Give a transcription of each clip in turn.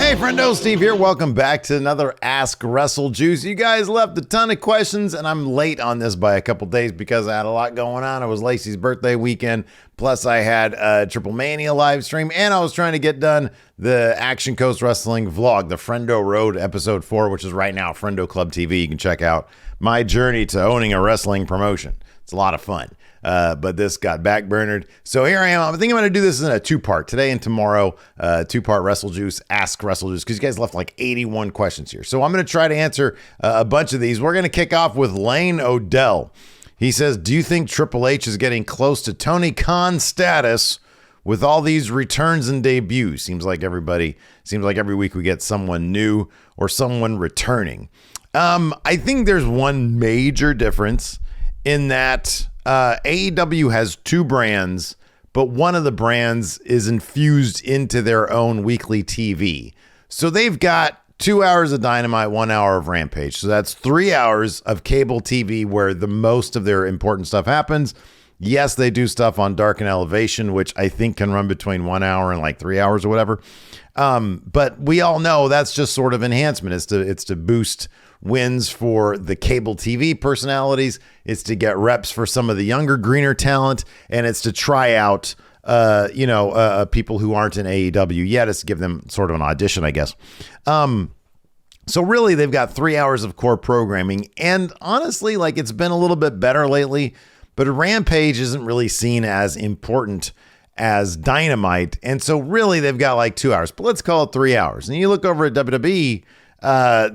Hey, friendo, Steve here. Welcome back to another Ask Wrestle Juice. You guys left a ton of questions, and I'm late on this by a couple days because I had a lot going on. It was Lacey's birthday weekend, plus I had a Triple Mania live stream, and I was trying to get done the Action Coast Wrestling vlog, the Friendo Road episode 4, which is right now Friendo Club TV. You can check out my journey to owning a wrestling promotion. It's a lot of fun. But this got backburnered. So here I am. I think I'm going to do this in a two-part. Today and tomorrow, two-part Wrestle Juice, Ask Wrestle Juice, because you guys left like 81 questions here. So I'm going to try to answer a bunch of these. We're going to kick off with Lane Odell. He says, do you think Triple H is getting close to Tony Khan status with all these returns and debuts? Seems like every week we get someone new or someone returning. I think there's one major difference in that AEW has two brands, but one of the brands is infused into their own weekly TV. So they've got 2 hours of Dynamite, 1 hour of Rampage. So that's 3 hours of cable TV where the most of their important stuff happens. Yes, they do stuff on Dark and Elevation, which I think can run between 1 hour and like 3 hours or whatever. But we all know that's just sort of enhancement. It's to boost wins for the cable TV personalities. It's to get reps for some of the younger, greener talent, and it's to try out, people who aren't in AEW yet. It's to give them sort of an audition, I guess. So really, they've got 3 hours of core programming, and honestly, like it's been a little bit better lately. But Rampage isn't really seen as important as Dynamite, and so really they've got like 2 hours. But let's call it 3 hours. And you look over at WWE.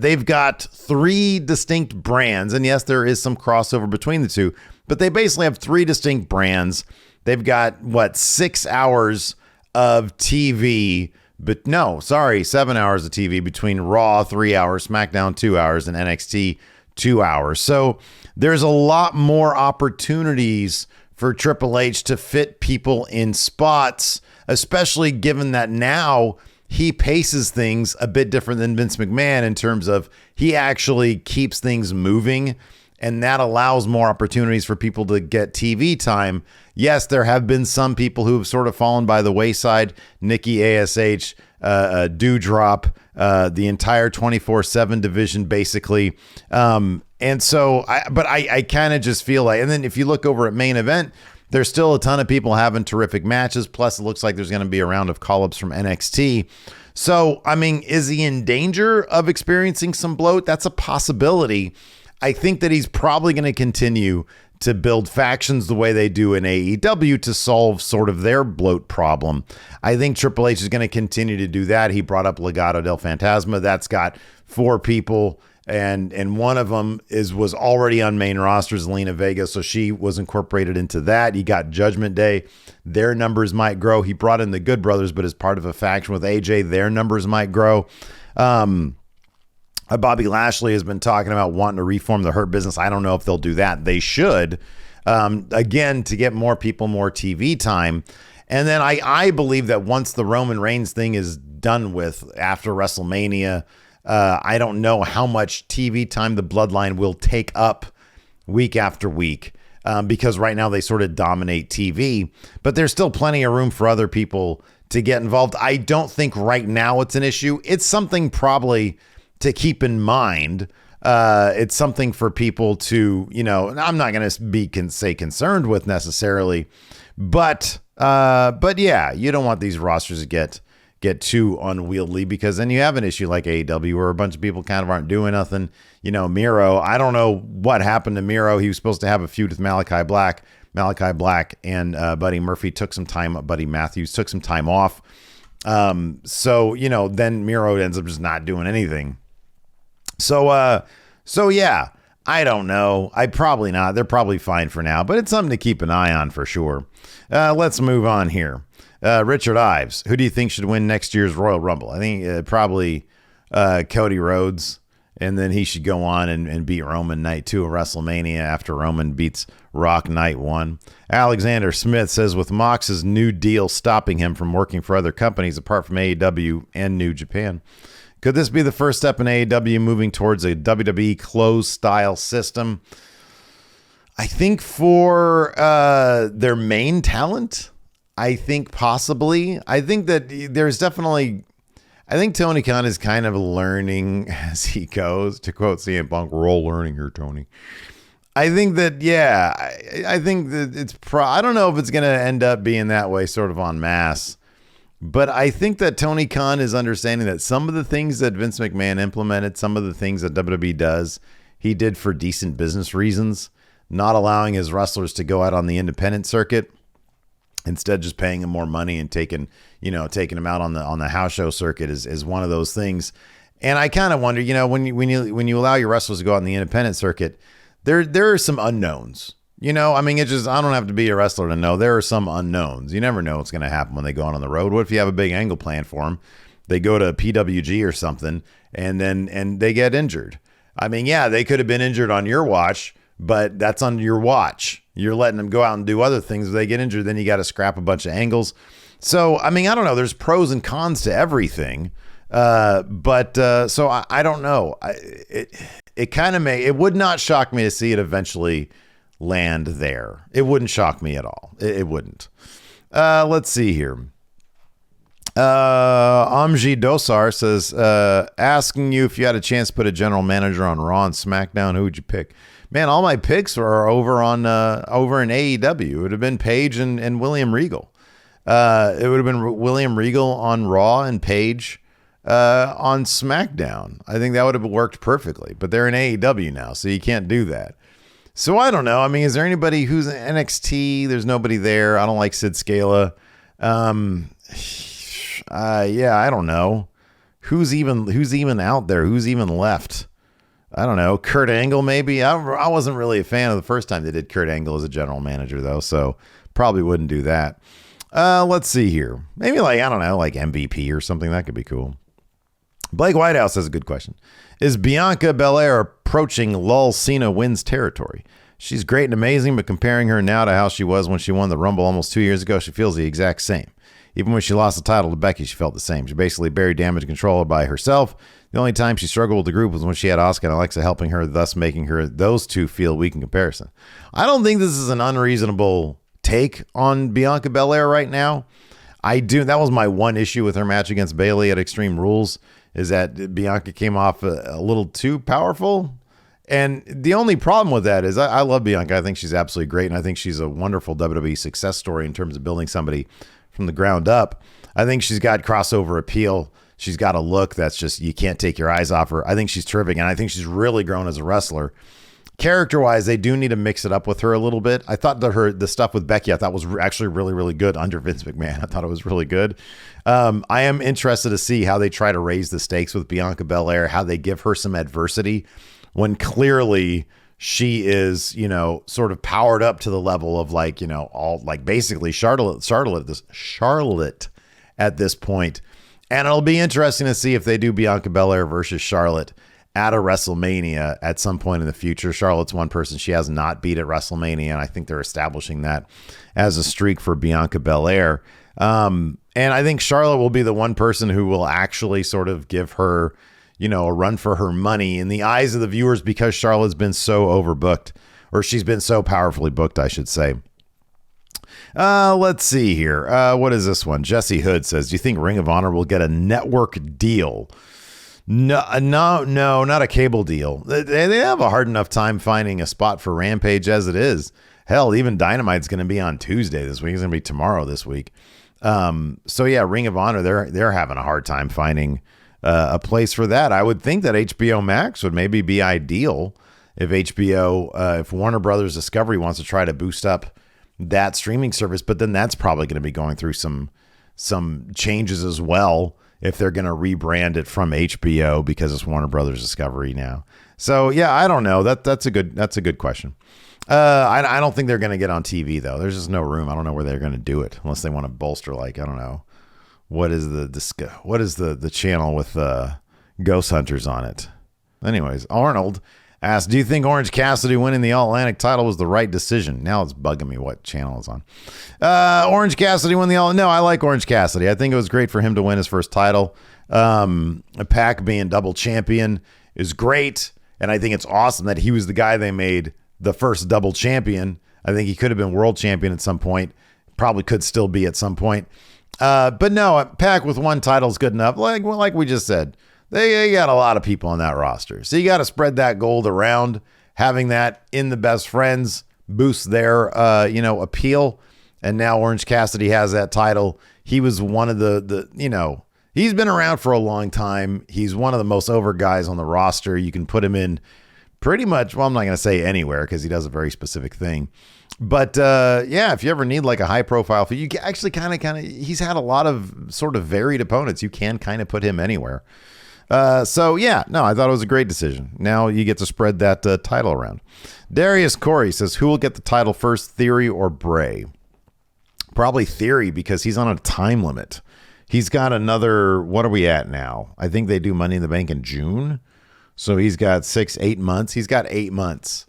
They've got three distinct brands, and yes, there is some crossover between the two, but they basically have three distinct brands. They've got 6 hours of TV, 7 hours of TV between Raw 3 hours, SmackDown 2 hours, and NXT 2 hours. So there's a lot more opportunities for Triple H to fit people in spots, especially given that now he paces things a bit different than Vince McMahon in terms of he actually keeps things moving, and that allows more opportunities for people to get TV time. Yes, there have been some people who have sort of fallen by the wayside. Nikki ASH, Dewdrop, the entire 24/7 division, basically. And so I kind of just feel like, and then if you look over at Main Event, there's still a ton of people having terrific matches. Plus, it looks like there's going to be a round of call-ups from NXT. So, I mean, is he in danger of experiencing some bloat? That's a possibility. I think that he's probably going to continue to build factions the way they do in AEW to solve sort of their bloat problem. I think Triple H is going to continue to do that. He brought up Legado del Fantasma. That's got 4 people. And one of them was already on main roster, Zelina Vega, so she was incorporated into that. You got Judgment Day. Their numbers might grow. He brought in the Good Brothers, but as part of a faction with AJ, their numbers might grow. Bobby Lashley has been talking about wanting to reform the Hurt Business. I don't know if they'll do that. They should, again, to get more people more TV time. And then I believe that once the Roman Reigns thing is done with after WrestleMania, I don't know how much TV time the Bloodline will take up week after week, because right now they sort of dominate TV, but there's still plenty of room for other people to get involved. I don't think right now it's an issue. It's something probably to keep in mind. It's something for people to, I'm not going to say concerned with necessarily, but yeah, you don't want these rosters to get too unwieldy, because then you have an issue like AEW where a bunch of people kind of aren't doing nothing. Miro, I don't know what happened to Miro. He was supposed to have a feud with Malachi Black. Malachi Black and Buddy Murphy took some time. Buddy Matthews took some time off. So then Miro ends up just not doing anything. So yeah, I don't know. Probably not. They're probably fine for now, but it's something to keep an eye on for sure. Let's move on here. Richard Ives, who do you think should win next year's Royal Rumble? I think probably Cody Rhodes, and then he should go on and beat Roman night 2 of WrestleMania after Roman beats Rock night 1. Alexander Smith says, with Mox's new deal stopping him from working for other companies apart from AEW and New Japan, could this be the first step in AEW moving towards a WWE closed style system? I think for their main talent, I think possibly. I think that there's definitely, I think Tony Khan is kind of learning as he goes. To quote CM Punk, we're all learning here, Tony. I think that, yeah, I think that I don't know if it's going to end up being that way sort of en masse, but I think that Tony Khan is understanding that some of the things that Vince McMahon implemented, some of the things that WWE does, he did for decent business reasons, not allowing his wrestlers to go out on the independent circuit. Instead, just paying them more money and taking them out on the house show circuit is one of those things. And I kind of wonder, when you allow your wrestlers to go out on the independent circuit, there are some unknowns. I don't have to be a wrestler to know there are some unknowns. You never know what's going to happen when they go out on the road. What if you have a big angle plan for them? They go to PWG or something, and they get injured. They could have been injured on your watch, but that's on your watch. You're letting them go out and do other things. If they get injured, then you got to scrap a bunch of angles. So, I don't know. There's pros and cons to everything. So I don't know. It would not shock me to see it eventually land there. It wouldn't shock me at all. It wouldn't. Let's see here. Amji Dosar says, asking you if you had a chance to put a general manager on Raw and SmackDown, who would you pick? Man, all my picks are over in AEW. It would have been Paige and William Regal. It would have been William Regal on Raw and Paige on SmackDown. I think that would have worked perfectly. But they're in AEW now, so you can't do that. So I don't know. Is there anybody who's in NXT? There's nobody there. I don't like Sid Scala. I don't know. Who's even out there? Who's even left? I don't know. Kurt Angle, maybe. I wasn't really a fan of the first time they did Kurt Angle as a general manager, though, so probably wouldn't do that. Let's see here. Maybe like MVP or something. That could be cool. Blake Whitehouse has a good question. Is Bianca Belair approaching lull Cena wins territory? She's great and amazing, but comparing her now to how she was when she won the Rumble almost 2 years ago, she feels the exact same. Even when she lost the title to Becky, she felt the same. She basically buried damage control by herself. The only time she struggled with the group was when she had Asuka and Alexa helping her, thus making those two feel weak in comparison. I don't think this is an unreasonable take on Bianca Belair right now. That was my one issue with her match against Bayley at Extreme Rules, is that Bianca came off a little too powerful. And the only problem with that is I love Bianca. I think she's absolutely great, and I think she's a wonderful WWE success story in terms of building somebody from the ground up. I think she's got crossover appeal. She's got a look that's just, you can't take your eyes off her. I think she's terrific, and I think she's really grown as a wrestler. Character-wise, they do need to mix it up with her a little bit. I thought that the stuff with Becky, I thought was actually really, really good under Vince McMahon. I thought it was really good. I am interested to see how they try to raise the stakes with Bianca Belair, how they give her some adversity when clearly she is, sort of powered up to the level of basically Charlotte at this point. And it'll be interesting to see if they do Bianca Belair versus Charlotte at a WrestleMania at some point in the future. Charlotte's one person she has not beat at WrestleMania, and I think they're establishing that as a streak for Bianca Belair. And I think Charlotte will be the one person who will actually sort of give her, a run for her money in the eyes of the viewers, because Charlotte's been so overbooked, or she's been so powerfully booked, I should say. Let's see here. What is this one? Jesse Hood says, do you think Ring of Honor will get a network deal? No, not a cable deal. They have a hard enough time finding a spot for Rampage as it is. Hell, even Dynamite's going to be on Tuesday this week. It's going to be tomorrow this week. So yeah, Ring of Honor, they're having a hard time finding a place for that. I would think that HBO Max would maybe be ideal if if Warner Brothers Discovery wants to try to boost up that streaming service, but then that's probably going to be going through some changes as well if they're going to rebrand it from HBO, because it's Warner Brothers Discovery now. So yeah, I don't know. That's a good question. I don't think they're going to get on TV though. There's just no room. I don't know where they're going to do it unless they want to bolster, I don't know. What is the channel with Ghost Hunters on it? Anyways, Arnold asked, do you think Orange Cassidy winning the All-Atlantic title was the right decision? Now it's bugging me what channel it's on. Orange Cassidy won the No, I like Orange Cassidy. I think it was great for him to win his first title. Pac being double champion is great, and I think it's awesome that he was the guy they made the first double champion. I think he could have been world champion at some point. Probably could still be at some point. But no, Pac with one title is good enough. Like we just said, they got a lot of people on that roster. So you got to spread that gold around. Having that in the best friends boosts their, appeal. And now Orange Cassidy has that title. He was one of he's been around for a long time. He's one of the most over guys on the roster. You can put him in pretty much, well, I'm not going to say anywhere because he does a very specific thing. But if you ever need like a high profile, you can actually he's had a lot of sort of varied opponents. You can kind of put him anywhere. I thought it was a great decision. Now you get to spread that title around. Darius Corey says, who will get the title first, Theory or Bray? Probably Theory, because he's on a time limit. He's got another, what are we at now? I think they do Money in the Bank in June. So he's got 6-8 months. He's got 8 months.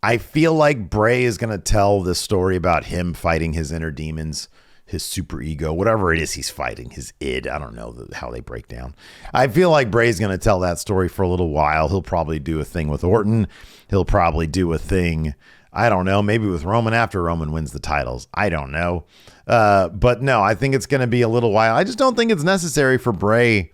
I feel like Bray is going to tell the story about him fighting his inner demons, his super ego, whatever it is he's fighting, his id. I don't know how they break down. I feel like Bray's going to tell that story for a little while. He'll probably do a thing with Orton. He'll probably do a thing, I don't know, maybe with Roman after Roman wins the titles. I don't know. But no, I think it's going to be a little while. I just don't think it's necessary for Bray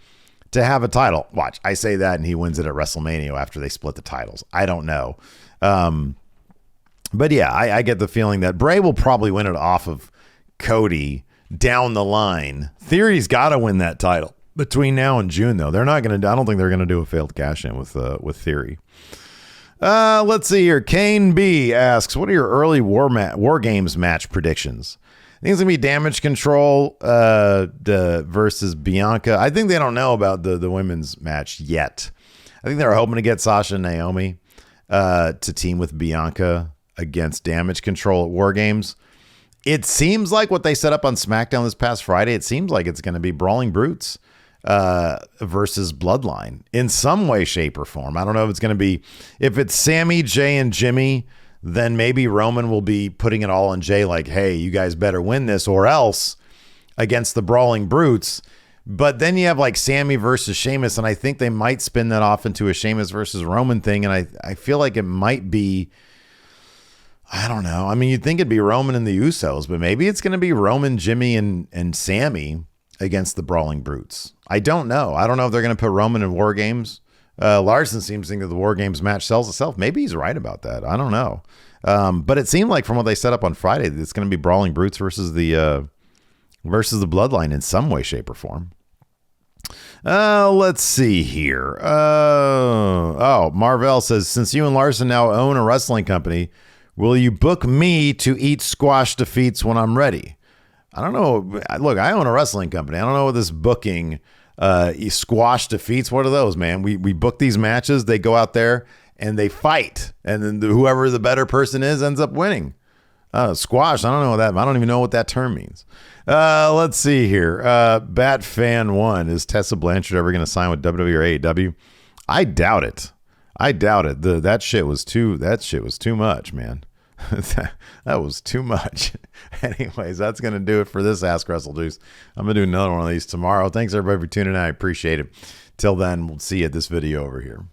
to have a title. Watch, I say that and he wins it at WrestleMania after they split the titles. I don't know. But yeah, I get the feeling that Bray will probably win it off of Cody down the line. Theory's got to win that title between now and June, though. They're not going to. I don't think they're going to do a failed cash in with Theory. Let's see here. Kane B asks, "What are your early War Games match predictions?" I think it's gonna be Damage Control versus Bianca. I think they don't know about the women's match yet. I think they're hoping to get Sasha and Naomi to team with Bianca against Damage Control at War Games. It seems like what they set up on SmackDown this past Friday, it seems like it's going to be Brawling Brutes versus Bloodline in some way, shape, or form. I don't know if it's going to be, if it's Sammy, Jay, and Jimmy, then maybe Roman will be putting it all on Jay, like, hey, you guys better win this or else against the Brawling Brutes. But then you have like Sammy versus Sheamus, and I think they might spin that off into a Sheamus versus Roman thing, and I feel like it might be, I don't know. I mean, you'd think it'd be Roman and the Usos, but maybe it's going to be Roman, Jimmy, and Sammy against the Brawling Brutes. I don't know. I don't know if they're going to put Roman in War Games. Larson seems to think that the War Games match sells itself. Maybe he's right about that. I don't know. But it seemed like from what they set up on Friday, that it's going to be Brawling Brutes versus the Bloodline in some way, shape, or form. Let's see here. Marvell says, since you and Larson now own a wrestling company, will you book me to eat squash defeats when I'm ready? I don't know. Look, I own a wrestling company. I don't know what this booking squash defeats. What are those, man? We book these matches. They go out there and they fight. And then whoever the better person is ends up winning. Squash. I don't know that. I don't even know what that term means. Let's see here. Bat Fan 1. Is Tessa Blanchard ever going to sign with WWE or AEW? I doubt it. That shit was too much, man. that was too much. Anyways, that's going to do it for this Ask Wrestle Juice. I'm going to do another one of these tomorrow. Thanks everybody for tuning in. I appreciate it. Till then, we'll see you at this video over here.